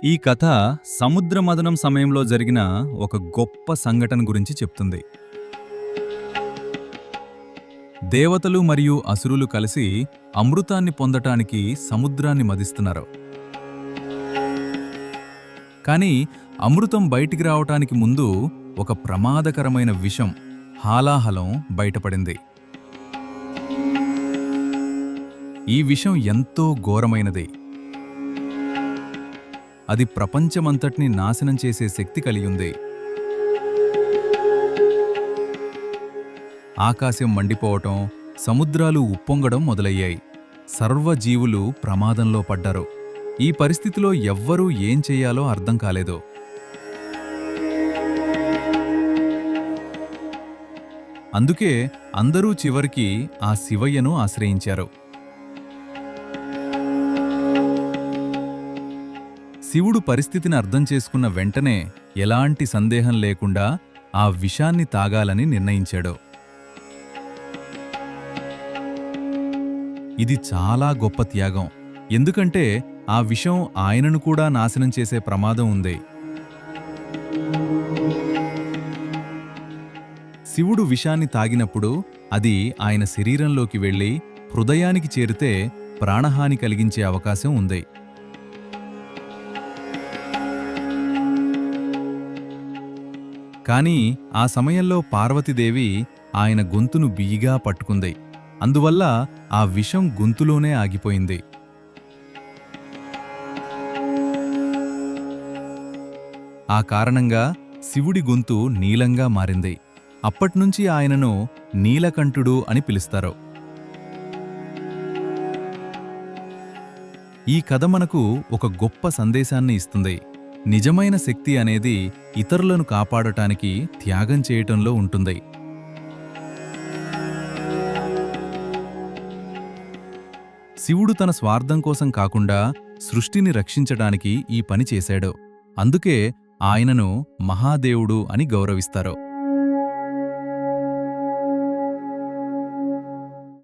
ఈ కథ సముద్ర మథనం సమయంలో జరిగిన ఒక గొప్ప సంఘటన గురించి చెప్తుంది. దేవతలు మరియు అసురులు కలిసి అమృతాన్ని పొందటానికి సముద్రాన్ని మదిస్తున్నారు. కానీ అమృతం బయటికి రావటానికి ముందు ఒక ప్రమాదకరమైన విషం హాలాహలం బయటపడింది. ఈ విషం ఎంతో ఘోరమైనది. అది ప్రపంచమంతటిని నాశనం చేసే శక్తి కలిగింది. ఆకాశం మండిపోవటం, సముద్రాలు ఉప్పొంగడం మొదలయ్యాయి. సర్వజీవులు ప్రమాదంలో పడ్డారు. ఈ పరిస్థితిలో ఎవ్వరూ ఏం చెయ్యాలో అర్థం కాలేదు. అందుకే అందరూ చివరికి ఆ శివయ్యను ఆశ్రయించారు. శివుడు పరిస్థితిని అర్థం చేసుకున్న వెంటనే ఎలాంటి సందేహం లేకుండా ఆ విషాన్ని తాగాలని నిర్ణయించాడు. ఇది చాలా గొప్ప త్యాగం. ఎందుకంటే ఆ విషం ఆయనను కూడా నాశనం చేసే ప్రమాదం ఉంది. శివుడు విషాన్ని తాగినప్పుడు అది ఆయన శరీరంలోకి వెళ్లి హృదయానికి చేరితే ప్రాణహాని కలిగించే అవకాశం ఉంది. కాని ఆ సమయంలో పార్వతీదేవి ఆయన గొంతును బియ్యిగా పట్టుకుంది. అందువల్ల ఆ విషం గొంతులోనే ఆగిపోయింది. ఆ కారణంగా శివుడి గొంతు నీలంగా మారింది. అప్పట్నుంచి ఆయనను నీలకంఠుడు అని పిలుస్తారు. ఈ కథ మనకు ఒక గొప్ప సందేశాన్ని ఇస్తుంది. నిజమైన శక్తి అనేది ఇతరులను కాపాడటానికి త్యాగం చేయటంలో ఉంటుంది. శివుడు తన స్వార్థం కోసం కాకుండా సృష్టిని రక్షించటానికి ఈ పని చేశాడు. అందుకే ఆయనను మహాదేవుడు అని గౌరవిస్తారు.